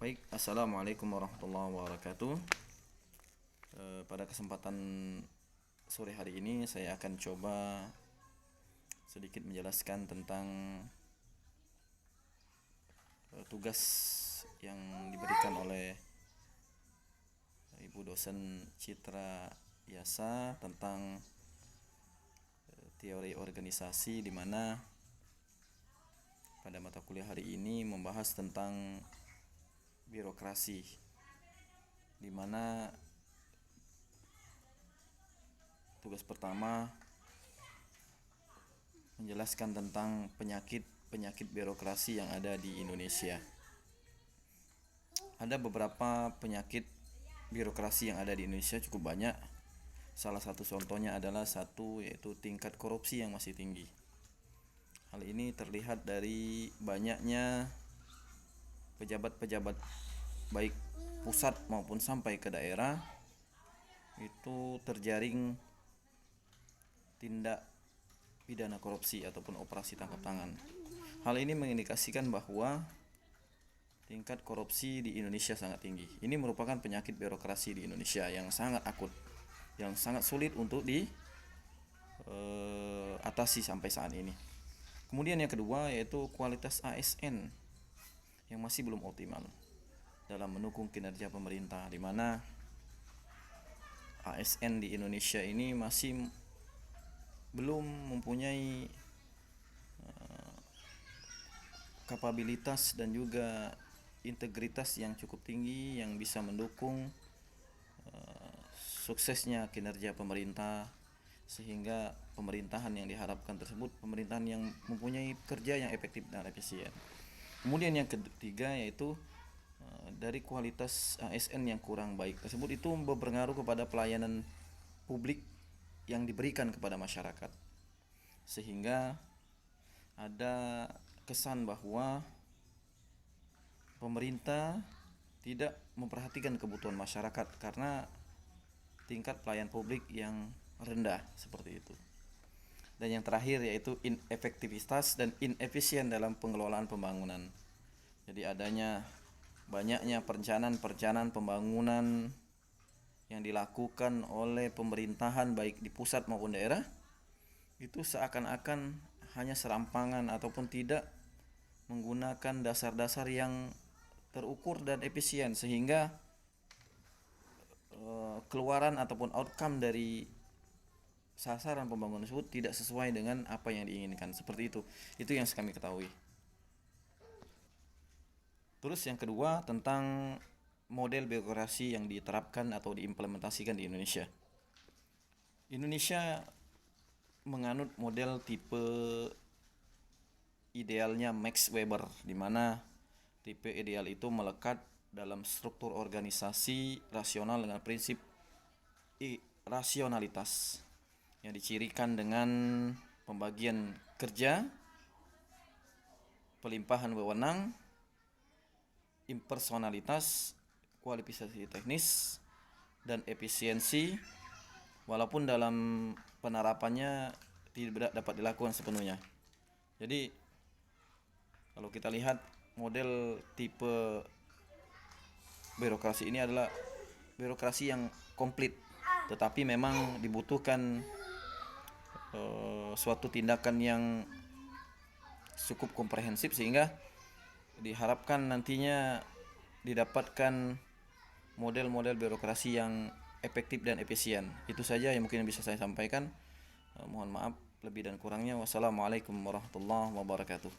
Baik, assalamualaikum warahmatullahi wabarakatuh. Pada kesempatan sore hari ini saya akan coba sedikit menjelaskan tentang tugas yang diberikan oleh Ibu dosen Citra Yasa tentang teori organisasi, di mana pada mata kuliah hari ini membahas tentang birokrasi, di mana tugas pertama menjelaskan tentang penyakit birokrasi yang ada di Indonesia. Ada beberapa penyakit birokrasi yang ada di Indonesia, cukup banyak. Salah satu contohnya adalah yaitu tingkat korupsi yang masih tinggi. Hal ini terlihat dari banyaknya pejabat-pejabat baik pusat maupun sampai ke daerah itu terjaring tindak pidana korupsi ataupun operasi tangkap tangan. Hal ini mengindikasikan bahwa tingkat korupsi di Indonesia sangat tinggi. Ini merupakan penyakit birokrasi di Indonesia yang sangat akut, yang sangat sulit untuk diatasi sampai saat ini. Kemudian yang kedua yaitu kualitas ASN yang masih belum optimal dalam mendukung kinerja pemerintah, di mana ASN di Indonesia ini masih belum mempunyai kapabilitas dan juga integritas yang cukup tinggi yang bisa mendukung suksesnya kinerja pemerintah, sehingga pemerintahan yang diharapkan tersebut pemerintahan yang mempunyai kerja yang efektif dan efisien. Kemudian yang ketiga yaitu dari kualitas ASN yang kurang baik tersebut itu berpengaruh kepada pelayanan publik yang diberikan kepada masyarakat, sehingga ada kesan bahwa pemerintah tidak memperhatikan kebutuhan masyarakat karena tingkat pelayan publik yang rendah seperti itu. Dan yang terakhir yaitu inefektivitas dan inefisien dalam pengelolaan pembangunan. Jadi banyaknya perencanaan pembangunan yang dilakukan oleh pemerintahan baik di pusat maupun daerah itu seakan-akan hanya serampangan ataupun tidak menggunakan dasar-dasar yang terukur dan efisien, sehingga keluaran ataupun outcome dari sasaran pembangunan tersebut tidak sesuai dengan apa yang diinginkan. Seperti itu yang kami ketahui. Terus yang kedua tentang model birokrasi yang diterapkan atau diimplementasikan di Indonesia. Indonesia menganut model tipe idealnya Max Weber, di mana tipe ideal itu melekat dalam struktur organisasi rasional dengan prinsip rasionalitas yang dicirikan dengan pembagian kerja, pelimpahan wewenang, impersonalitas, kualifikasi teknis, dan efisiensi, walaupun dalam penerapannya tidak dapat dilakukan sepenuhnya. Jadi kalau kita lihat model tipe birokrasi ini adalah birokrasi yang komplit, tetapi memang dibutuhkan suatu tindakan yang cukup komprehensif, sehingga diharapkan nantinya didapatkan model-model birokrasi yang efektif dan efisien. Itu saja yang mungkin bisa saya sampaikan. Mohon maaf lebih dan kurangnya. Wassalamualaikum warahmatullahi wabarakatuh.